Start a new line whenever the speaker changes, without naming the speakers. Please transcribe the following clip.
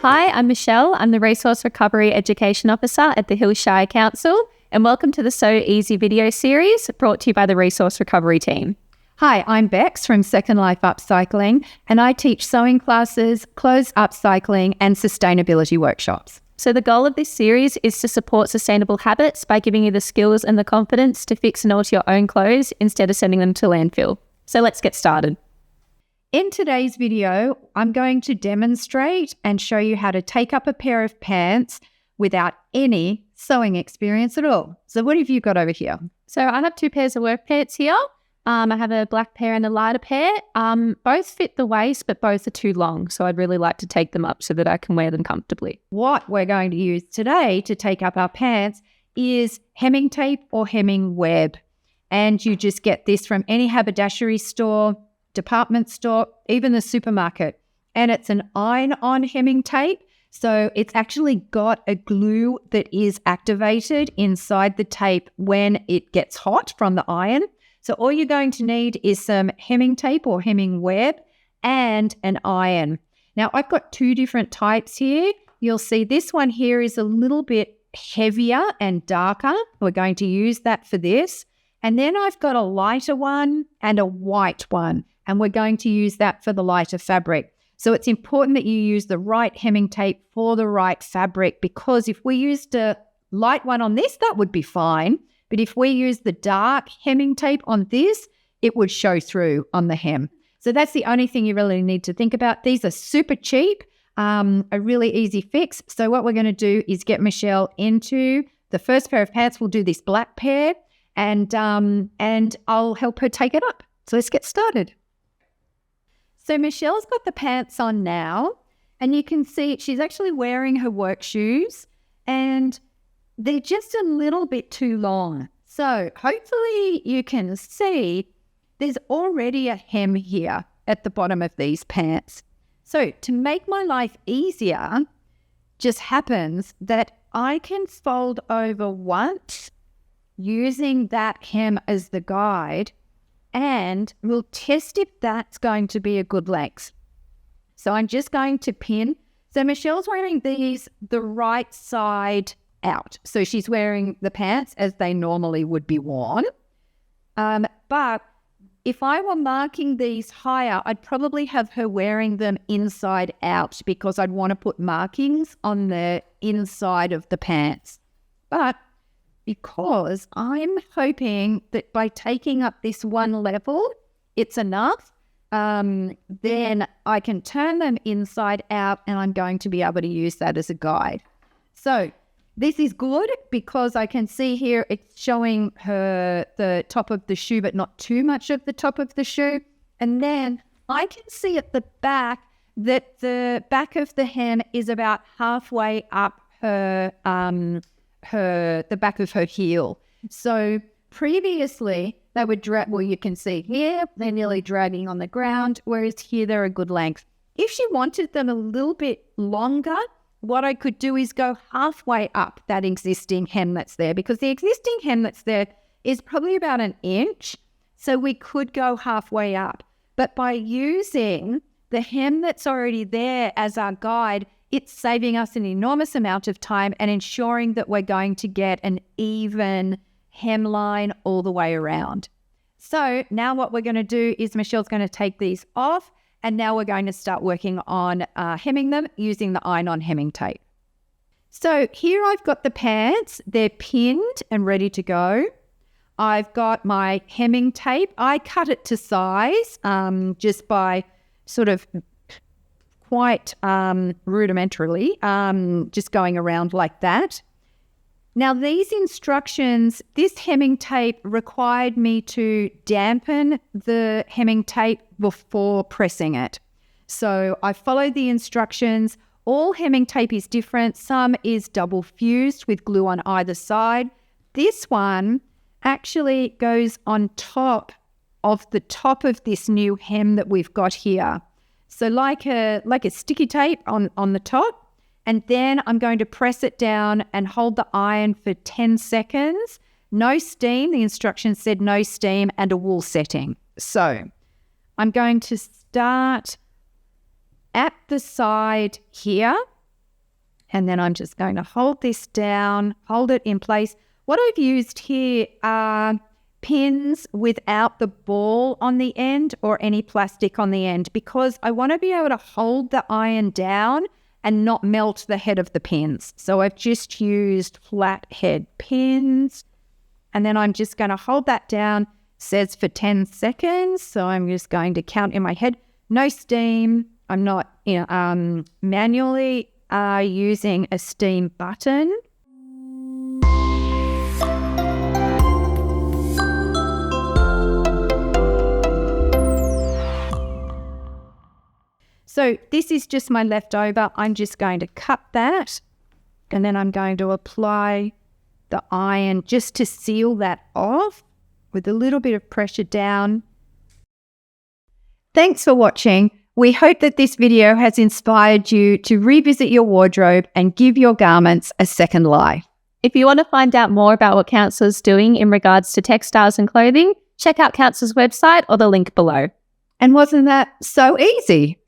Hi, I'm Michelle. I'm the Resource Recovery Education Officer at the Hillshire Council, and welcome to the So Easy video series brought to you by the Resource Recovery team.
Hi, I'm Bex from Second Life Upcycling, and I teach sewing classes, clothes upcycling, and sustainability workshops.
So the goal of this series is to support sustainable habits by giving you the skills and the confidence to fix and alter your own clothes instead of sending them to landfill. So let's get started.
In today's video, I'm going to demonstrate and show you how to take up a pair of pants without any sewing experience at all. So what have you got over here?
So I have two pairs of work pants here. I have a black pair and a lighter pair. Both fit the waist, but both are too long. So I'd really like to take them up so that I can wear them comfortably.
What we're going to use today to take up our pants is hemming tape or hemming web. And you just get this from any haberdashery store, department store, even the supermarket. And it's an iron-on hemming tape. So it's actually got a glue that is activated inside the tape when it gets hot from the iron. So all you're going to need is some hemming tape or hemming web and an iron. Now I've got two different types here. You'll see this one here is a little bit heavier and darker. We're going to use that for this. And then I've got a lighter one and a white one. And we're going to use that for the lighter fabric. So it's important that you use the right hemming tape for the right fabric, because if we used a light one on this, that would be fine. But if we use the dark hemming tape on this, it would show through on the hem. So that's the only thing you really need to think about. These are super cheap, a really easy fix. So what we're going to do is get Michelle into the first pair of pants. We'll do this black pair and I'll help her take it up. So let's get started. So Michelle's got the pants on now, and you can see she's actually wearing her work shoes, and they're just a little bit too long. So hopefully you can see there's already a hem here at the bottom of these pants. So to make my life easier, just happens that I can fold over once using that hem as the guide, and we'll test if that's going to be a good length. So I'm just going to pin. So Michelle's wearing these the right side out. So she's wearing the pants as they normally would be worn. But if I were marking these higher, I'd probably have her wearing them inside out, because I'd want to put markings on the inside of the pants. But because I'm hoping that by taking up this one level, it's enough, then I can turn them inside out, and I'm going to be able to use that as a guide. So this is good because I can see here it's showing her the top of the shoe, but not too much of the top of the shoe. And then I can see at the back that the back of the hem is about halfway up the back of her heel. So previously they would drag, well, you can see here they're nearly dragging on the ground, whereas here they're a good length. If she wanted them a little bit longer, what I could do is go halfway up that existing hem that's there, because the existing hem that's there is probably about an inch. So we could go halfway up. But by using the hem that's already there as our guide, it's saving us an enormous amount of time and ensuring that we're going to get an even hemline all the way around. So now what we're going to do is Michelle's going to take these off, and now we're going to start working on hemming them using the iron-on hemming tape. So here I've got the pants. They're pinned and ready to go. I've got my hemming tape. I cut it to size just by sort of quite rudimentarily, just going around like that. Now these instructions, this hemming tape required me to dampen the hemming tape before pressing it. So I followed the instructions. All hemming tape is different. Some is double fused with glue on either side. This one actually goes on top of the top of this new hem that we've got here. So like a sticky tape on the top, and then I'm going to press it down and hold the iron for 10 seconds. No steam, the instructions said no steam, and a wool setting. So I'm going to start at the side here And then I'm just going to hold this down, hold it in place. What I've used here are pins without the ball on the end or any plastic on the end, because I want to be able to hold the iron down and not melt the head of the pins. So I've just used flat head pins, and then I'm just going to hold that down. It says for 10 seconds. So I'm just going to count in my head. No steam. I'm not manually using a steam button. So this is just my leftover. I'm just going to cut that, and then I'm going to apply the iron just to seal that off with a little bit of pressure down. Thanks for watching. We hope that this video has inspired you to revisit your wardrobe and give your garments a second life.
If you want to find out more about what Council's doing in regards to textiles and clothing, check out Council's website or the link below.
And wasn't that so easy?